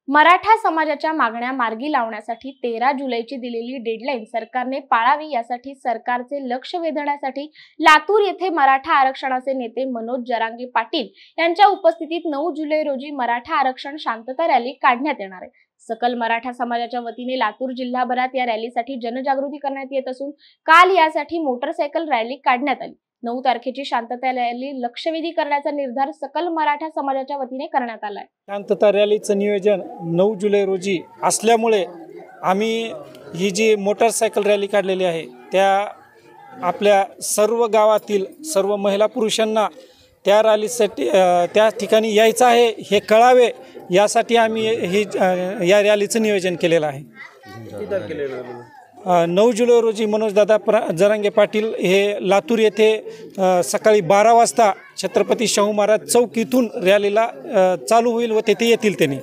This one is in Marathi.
मराठा समाजाच्या मागण्या मार्गी लावण्यासाठी 13 जुलैची दिलेली डेडलाईन सरकारने पाळावी यासाठी सरकारचे लक्ष वेधण्यासाठी लातूर येथे मराठा आरक्षणाचे नेते मनोज जरांगे पाटील यांच्या उपस्थितीत 9 जुलै रोजी मराठा आरक्षण शांतता रॅली काढण्यात येणार आहे। सकल मराठा समाजाच्या वतीने लातूर जिल्हाभरात या रॅलीसाठी जनजागृती करण्यात येत असून काल यासाठी मोटरसायकल रॅली काढण्यात आली। 9 तारखेची शांतता रॅली लक्षवेधी करण्याचा निर्धार सकल मराठा समाजाच्या वतीने करण्यात आला आहे। शांतता रॅलीचं नियोजन 9 जुलै रोजी असल्यामुळे आम्ही ही जी मोटरसायकल रॅली काढलेली आहे त्या आपल्या सर्व गावातील सर्व महिला पुरुषांना त्या रॅलीसाठी त्या ठिकाणी यायचं आहे हे कळावे यासाठी आम्ही ही या रॅलीचं नियोजन केलेलं आहे। 9 जुलै रोजी मनोजदादा जरांगे पाटील हे लातूर येथे सकाळी 12 वाजता छत्रपती शाहू महाराज चौक इथून रॅलीला चालू होईल व तेथे येतील त्यांनी।